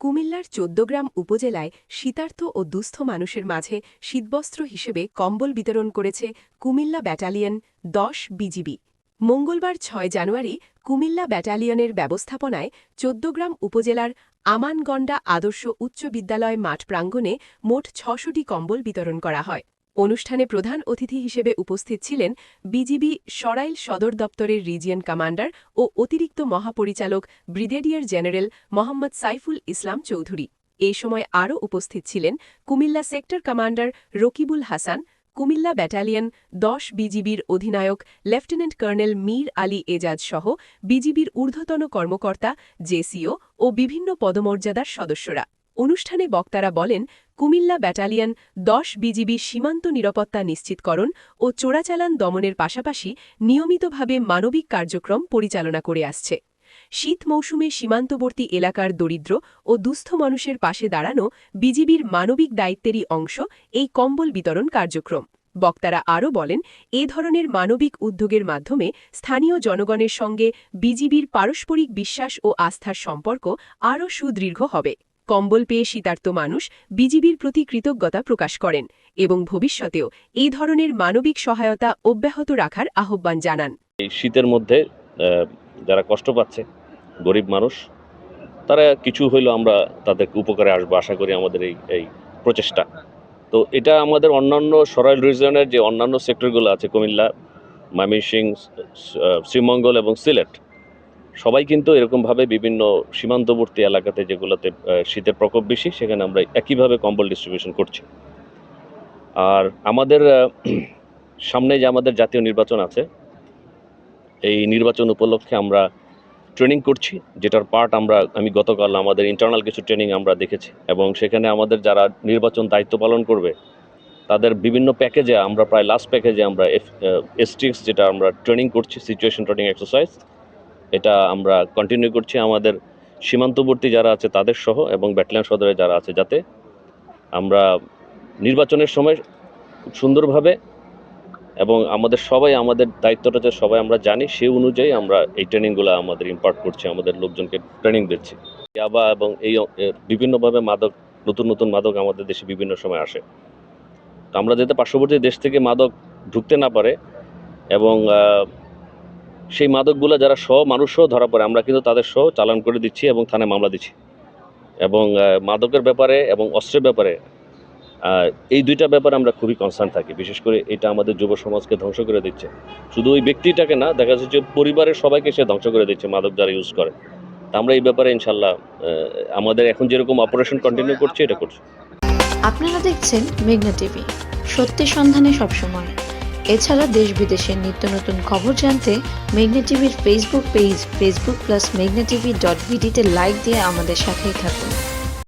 কুমিল্লার ১৪গ্রাম উপজেলায় শীতার্ত ও দুস্থ মানুষের মাঝে শীতবস্ত্র হিসেবে কম্বল বিতরণ করেছে কুমিল্লা ব্যাটালিয়ন ১০ বিজিবি। মঙ্গলবার ৬ জানুয়ারি কুমিল্লা ব্যাটালিয়নের ব্যবস্থাপনায় ১৪গ্রাম উপজেলার আমানগন্ডা আদর্শ উচ্চ বিদ্যালয় মাঠ প্রাঙ্গণে মোট ৬০০টি কম্বল বিতরণ করা হয়। অনুষ্ঠানে প্রধান অতিথি হিসেবে উপস্থিত ছিলেন বিজিবি সরাইল সদর দপ্তরের রিজিয়ন কমান্ডার ও অতিরিক্ত মহাপরিচালক ব্রিগেডিয়ার জেনারেল মোহাম্মদ সাইফুল ইসলাম চৌধুরী। এই সময় আরও উপস্থিত ছিলেন Comilla sector commander Rakibul Hasan, Comilla battalion ১০ বিজিবির অধিনায়ক লেফটেন্যান্ট কর্নেল মীর আলী এজাজ সহ বিজিবির ঊর্ধ্বতন কর্মকর্তা, জেসিও ও বিভিন্ন পদমর্যাদার সদস্যরা। অনুষ্ঠানে বক্তারা বলেন, কুমিল্লা ব্যাটালিয়ন ১০ বিজিবি সীমান্ত নিরাপত্তা নিশ্চিতকরণ ও চোরাচালান দমনের পাশাপাশি নিয়মিতভাবে মানবিক কার্যক্রম পরিচালনা করে আসছে। শীত মৌসুমে সীমান্তবর্তী এলাকার দরিদ্র ও দুস্থ মানুষের পাশে দাঁড়ানো বিজিবির মানবিক দায়িত্বেরই অংশ এই কম্বল বিতরণ কার্যক্রম। বক্তারা আরও বলেন, এ ধরনের মানবিক উদ্যোগের মাধ্যমে স্থানীয় জনগণের সঙ্গে বিজিবির পারস্পরিক বিশ্বাস ও আস্থার সম্পর্ক আরও সুদৃঢ় হবে। কম্বল পেয়ে শীতার্ত মানুষ বিজিবির প্রতি কৃতজ্ঞতা প্রকাশ করেন এবং ভবিষ্যতেও এই ধরনের মানবিক সহায়তা অব্যাহত রাখার আহ্বান জানান। এই শীতের মধ্যে যারা কষ্ট পাচ্ছে, গরিব মানুষ, তারা কিছু হইলেও আমরা তাদেরকে উপকারে আসবো আশা করি আমাদের এই প্রচেষ্টা। তো এটা আমাদের অন্যান্য সরাইল রিজিয়নের যে অন্যান্য সেক্টরগুলো আছে, কুমিল্লা, ময়মনসিংহ, শ্রীমঙ্গল এবং সিলেট, সবাই কিন্তু এরকমভাবে বিভিন্ন সীমান্তবর্তী এলাকাতে যেগুলোতে শীতের প্রকোপ বেশি, সেখানে আমরা একইভাবে কম্বল ডিস্ট্রিবিউশন করছি। আর আমাদের সামনে যে আমাদের জাতীয় নির্বাচন আছে, এই নির্বাচন উপলক্ষে আমরা ট্রেনিং করছি, যেটার পার্ট আমি গতকাল আমাদের ইন্টারনাল কিছু ট্রেনিং আমরা দেখেছি এবং সেখানে আমাদের যারা নির্বাচন দায়িত্ব পালন করবে তাদের বিভিন্ন প্যাকেজে আমরা প্রায় লাস্ট প্যাকেজে আমরা এসটিএক্স যেটা আমরা ট্রেনিং করছি, সিচুয়েশন ট্রেনিং এক্সারসাইজ, এটা আমরা কন্টিনিউ করছি আমাদের সীমান্তবর্তী যারা আছে তাদের সহ এবং ব্যাটালিয়ন সদরে যারা আছে, যাতে আমরা নির্বাচনের সময় খুব সুন্দরভাবে এবং আমাদের দায়িত্বটা যে সবাই আমরা জানি, সেই অনুযায়ী আমরা এই ট্রেনিংগুলো আমাদের ইম্পার্ট করছি, আমাদের লোকজনকে ট্রেনিং দিচ্ছি। ইয়াবা এবং এই বিভিন্নভাবে নতুন নতুন মাদক আমাদের দেশে বিভিন্ন সময় আসে। তো আমরা যাতে পার্শ্ববর্তী দেশ থেকে মাদক ঢুকতে না পারে এবং সেই মাদকগুলো যারা মানুষও ধরা পড়ে, আমরা কিন্তু তাদের চালান করে দিচ্ছি এবং থানায় মামলা দিচ্ছি। এবং মাদকের ব্যাপারে এবং অস্ত্রের ব্যাপারে এই দুইটা ব্যাপারে আমরা খুবই কনসার্ন থাকি। বিশেষ করে এটা আমাদের যুব সমাজকে ধ্বংস করে দিচ্ছে, শুধু ওই ব্যক্তিটাকে না, দেখা যাচ্ছে যে পরিবারের সবাইকে সে ধ্বংস করে দিচ্ছে মাদক যারা ইউজ করে। তা আমরা এই ব্যাপারে ইনশাল্লাহ আমাদের এখন যেরকম অপারেশন কন্টিনিউ করছি, এটা করছি। আপনারা দেখছেন মেঘনা টিভি, সত্যের সন্ধানে সবসময়। এছাড়া দেশ বিদেশের নিত্য নতুন খবর জানতে মেঘনা টিভির ফেসবুক পেজ facebook+megnaTV.bd তে লাইক দিয়ে আমাদের সাথেই থাকুন।